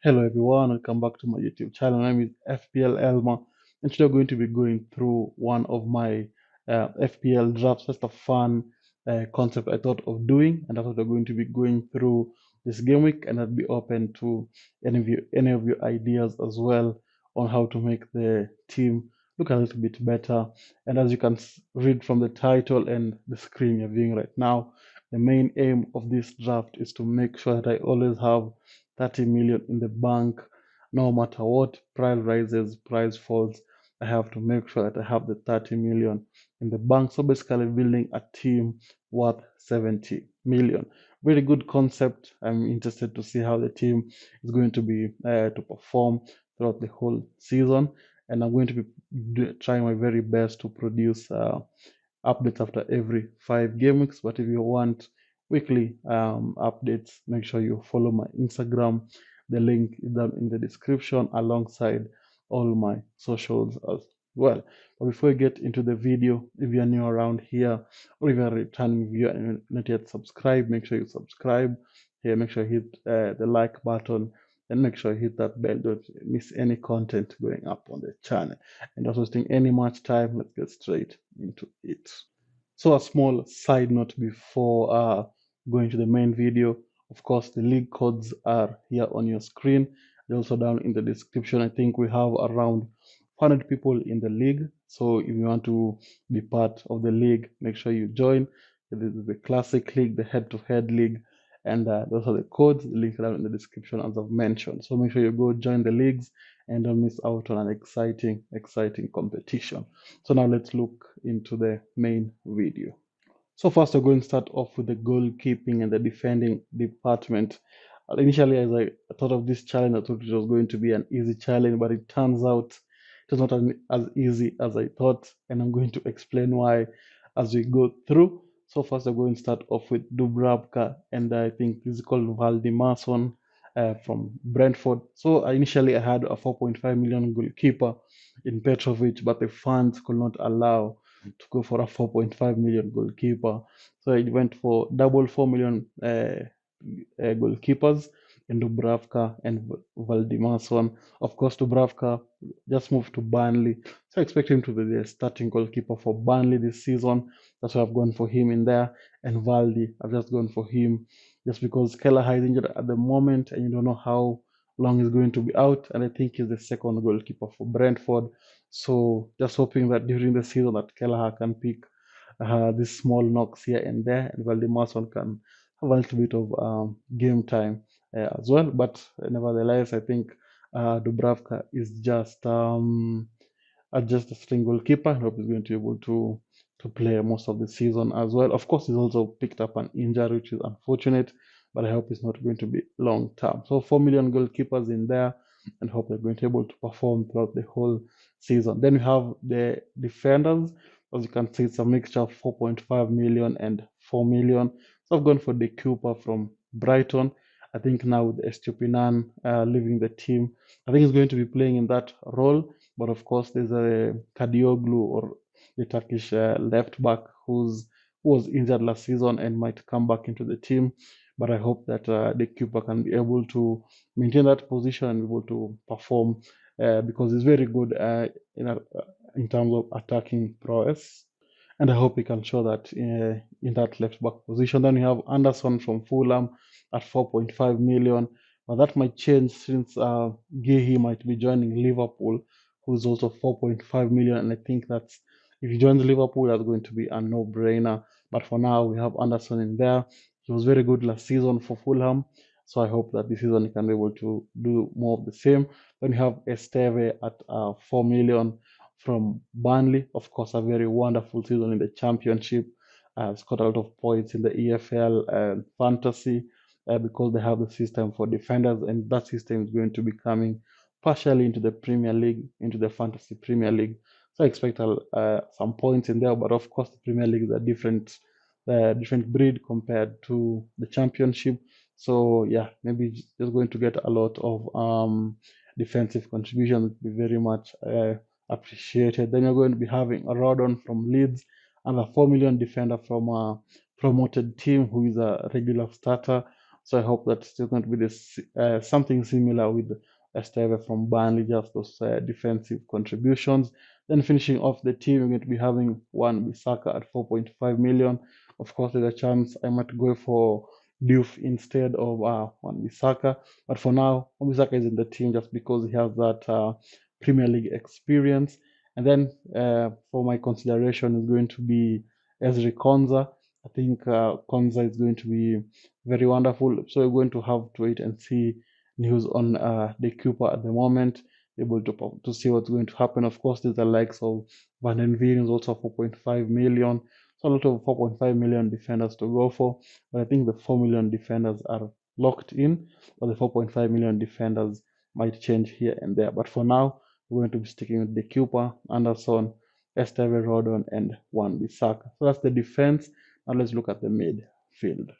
Hello everyone, welcome back to my YouTube channel. My name is FPL Elma, and today we're going to be going through one of my FPL drafts. Just a fun concept I thought of doing, and I thought we're going to be going through this game week, and I'd be open to any of your ideas as well on how to make the team look a little bit better. And as you can read from the title and the screen you're viewing right now, the main aim of this draft is to make sure that I always have 30 million in the bank. No matter what price rises, price falls, I have to make sure that I have the 30 million in the bank. So basically building a team worth 70 million. Very good concept. I'm interested to see how the team is going to be to perform throughout the whole season, and I'm going to be trying my very best to produce updates after every 5 game weeks. But if you want weekly updates, make sure you follow my Instagram. The link is down in the description alongside all my socials as well. But before we get into the video, if you're new around here or if you're a returning viewer and you're not yet subscribed, make sure you subscribe here. Make sure you hit the like button and make sure you hit that bell. Don't miss any content going up on the channel. And not wasting any much time, let's get straight into it. So a small side note before going to the main video. Of course, the league codes are here on your screen. They're also down in the description. I think we have around 100 people in the league. So if you want to be part of the league, make sure you join. This is the classic league, the head-to-head league, and those are the codes. The link down in the description as I've mentioned. So make sure you go join the leagues and don't miss out on an exciting competition. So now let's look into the main video. So first we're going to start off with the goalkeeping and the defending department. Initially, as I thought of this challenge, I thought it was going to be an easy challenge, but it turns out it was not as easy as I thought, and I'm going to explain why as we go through. So first we're going to start off with Dubravka, and I think this is called Valdimason from Brentford. So initially I had a 4.5 million goalkeeper in Petrovic, but the funds could not allow to go for a 4.5 million goalkeeper. So I went for double 4 million goalkeepers in Dubravka and Valdimason. Of course, Dubravka just moved to Burnley, so I expect him to be the starting goalkeeper for Burnley this season. That's why I've gone for him in there. And Valdi, I've just gone for him just because Kelleher is injured at the moment, and you don't know how long he's going to be out. And I think he's the second goalkeeper for Brentford. So just hoping that during the season that Kelleher can pick these small knocks here and there, and Valdimason can have a little bit of game time as well. But nevertheless, I think Dubravka is just a string goalkeeper. I hope he's going to be able to play most of the season as well. Of course, he's also picked up an injury, which is unfortunate, but I hope it's not going to be long term. So 4 million goalkeepers in there, and hope they're going to be able to perform throughout the whole season. Then we have the defenders. As you can see, it's a mixture of 4.5 million and 4 million. So I've gone for the Cooper from Brighton. I think now with Estupinan leaving the team, I think he's going to be playing in that role. But of course, there's a Kadioglu or the Turkish left back who was injured last season and might come back into the team. But I hope that the keeper can be able to maintain that position and be able to perform because he's very good in terms of attacking prowess. And I hope he can show that in that left back position. Then we have Anderson from Fulham at 4.5 million. But that might change since Gehi might be joining Liverpool, who's also 4.5 million. And I think that's if he joins Liverpool, that's going to be a no-brainer. But for now, we have Anderson in there. He was very good last season for Fulham. So I hope that this season he can be able to do more of the same. Then we have Esteve at 4 million from Burnley. Of course, a very wonderful season in the Championship. Scored a lot of points in the EFL and Fantasy because they have the system for defenders, and that system is going to be coming partially into the Premier League, into the Fantasy Premier League. So I expect some points in there, but of course the Premier League is a different breed compared to the Championship. So yeah, maybe just going to get a lot of defensive contributions. Be very much appreciated. Then you're going to be having a Rodon from Leeds and a 4 million defender from a promoted team who is a regular starter. So I hope that's still going to be this something similar with Esteve from Burnley, just those defensive contributions. Then finishing off the team, we're going to be having Wan Bissaka at 4.5 million. Of course, there's a chance I might go for Diouf instead of Wan Bissaka. But for now, Wan Bissaka is in the team just because he has that Premier League experience. And then for my consideration is going to be Ezri Konza. I think Konza is going to be very wonderful. So we're going to have to wait and see news on the Cooper at the moment, able to see what's going to happen. Of course, there's the likes of Van den Veen is also 4.5 million. So a lot of 4.5 million defenders to go for. But I think the 4 million defenders are locked in, but the 4.5 million defenders might change here and there. But for now, we're going to be sticking with the Cooper, Anderson, Esteve Rodon, and Wan Bissaka. So that's the defense. Now let's look at the midfield.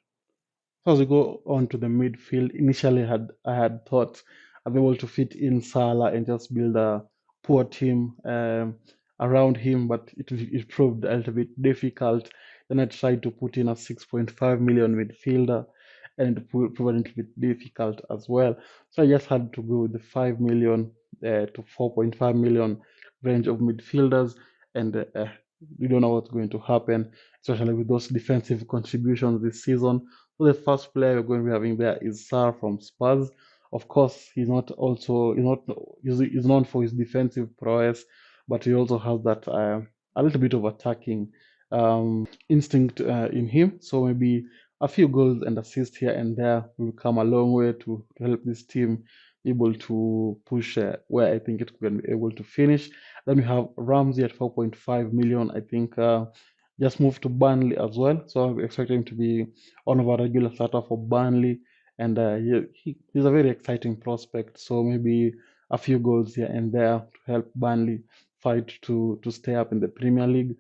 So as we go on to the midfield, initially I had thought I'd be able to fit in Salah and just build a poor team around him, but it proved a little bit difficult. Then I tried to put in a 6.5 million midfielder, and it proved a little bit difficult as well. So I just had to go with the 5 million to 4.5 million range of midfielders, and we don't know what's going to happen, especially with those defensive contributions this season. So the first player we're going to be having there is Sarr from Spurs. Of course, he's known for his defensive prowess, but he also has that a little bit of attacking instinct in him. So maybe a few goals and assists here and there will come a long way to help this team able to push where I think it can be able to finish. Then we have Ramsey at 4.5 million. I think just moved to Burnley as well, so I expect him to be one of our regular starter for Burnley, and he's a very exciting prospect. So maybe a few goals here and there to help Burnley fight to stay up in the Premier League.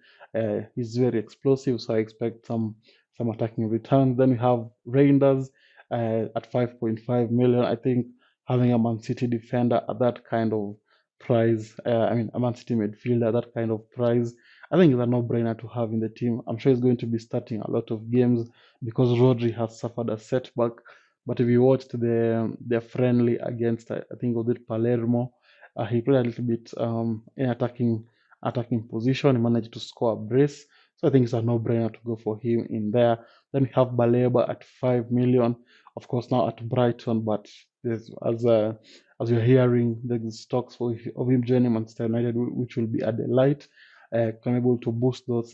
He's very explosive, so I expect some attacking returns. Then we have Reinders at 5.5 million. I think having a Man City defender at that kind of price, I mean a Man City midfielder at that kind of price, I think it's a no-brainer to have in the team. I'm sure he's going to be starting a lot of games because Rodri has suffered a setback. But if you watched the friendly against, I think was it Palermo, he played a little bit in attacking position. He managed to score a brace. So I think it's a no-brainer to go for him in there. Then we have Baleba at 5 million. Of course, now at Brighton, but there's, as you're hearing, there's stocks of him joining Manchester United, which will be at the light, can be able to boost those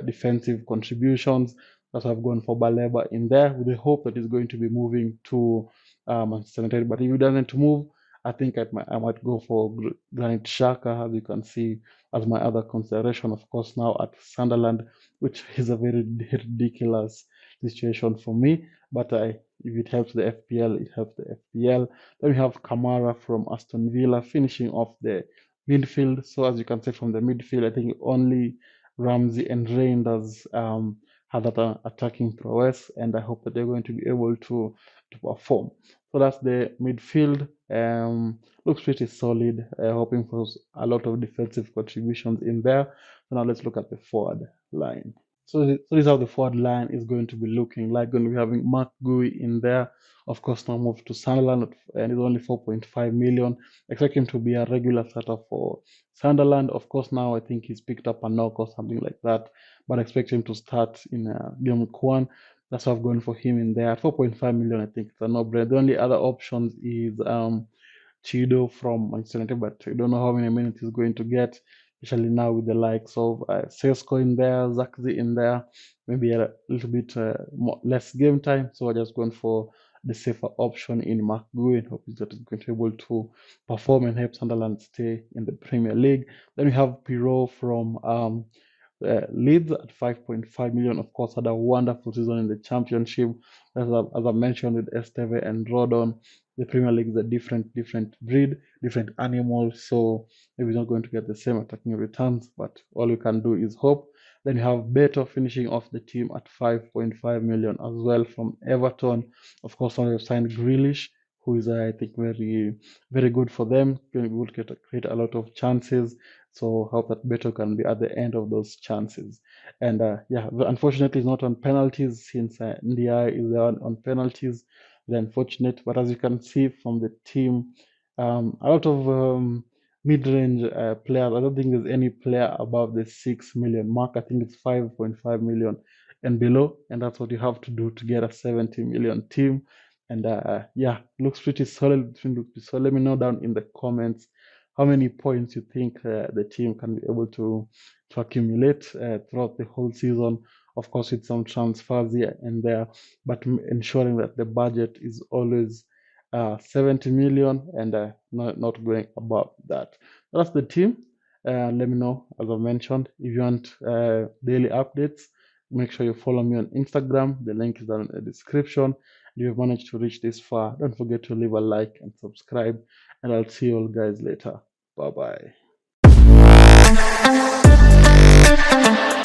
defensive contributions. That's why I've gone for Baleba in there with the hope that he's going to be moving to Manchester United. But if he doesn't move, I think I might go for Granit Xhaka, as you can see, as my other consideration. Of course, now at Sunderland, which is a very ridiculous situation for me. But if it helps the FPL, it helps the FPL. Then we have Kamara from Aston Villa finishing off the midfield. So as you can see from the midfield, I think only Ramsey and Reinders have that attacking prowess, and I hope that they're going to be able to perform. So that's the midfield. Looks pretty solid. Hoping for a lot of defensive contributions in there. So now let's look at the forward line. So this is how the forward line is going to be looking like. Going to be having Mark Gui in there. Of course, now moved to Sunderland and is only 4.5 million. Expect him to be a regular starter for Sunderland. Of course, now I think he's picked up a knock or something like that. But I expect him to start in game week 1. That's why I've gone for him in there. 4.5 million, I think it's a no-brainer. The only other options is Chido from Manchester United, but I don't know how many minutes he's going to get, especially now with the likes of Sesko in there, Zakzi in there, maybe a little bit less game time. So I just gone for the safer option in Mark Gui and hope that he's going to be able to perform and help Sunderland stay in the Premier League. Then we have Pirot from Leeds at 5.5 million. Of course, had a wonderful season in the Championship. As I mentioned with Esteve and Rodon, the Premier League is a different breed, different animal. So maybe he's not going to get the same attacking returns, but all you can do is hope. Then you have Beto finishing off the team at 5.5 million as well from Everton. Of course, now they've signed Grealish, who is, I think, very good for them. Will create a lot of chances. So hope that Beto can be at the end of those chances. And yeah, unfortunately, it's not on penalties since NDI is there on penalties. The unfortunate, but as you can see from the team, a lot of mid-range players. I don't think there's any player above the 6 million mark. I think it's 5.5 million and below, and that's what you have to do to get a 70 million team. And yeah, looks pretty solid. So let me know down in the comments how many points you think the team can be able to accumulate throughout the whole season. Of course, with some transfers here and there, but ensuring that the budget is always 70 million and not going above that. That's the team. Let me know, as I mentioned, if you want daily updates. Make sure you follow me on Instagram. The link is down in the description. If you've managed to reach this far, don't forget to leave a like and subscribe. And I'll see you all guys later. Bye bye.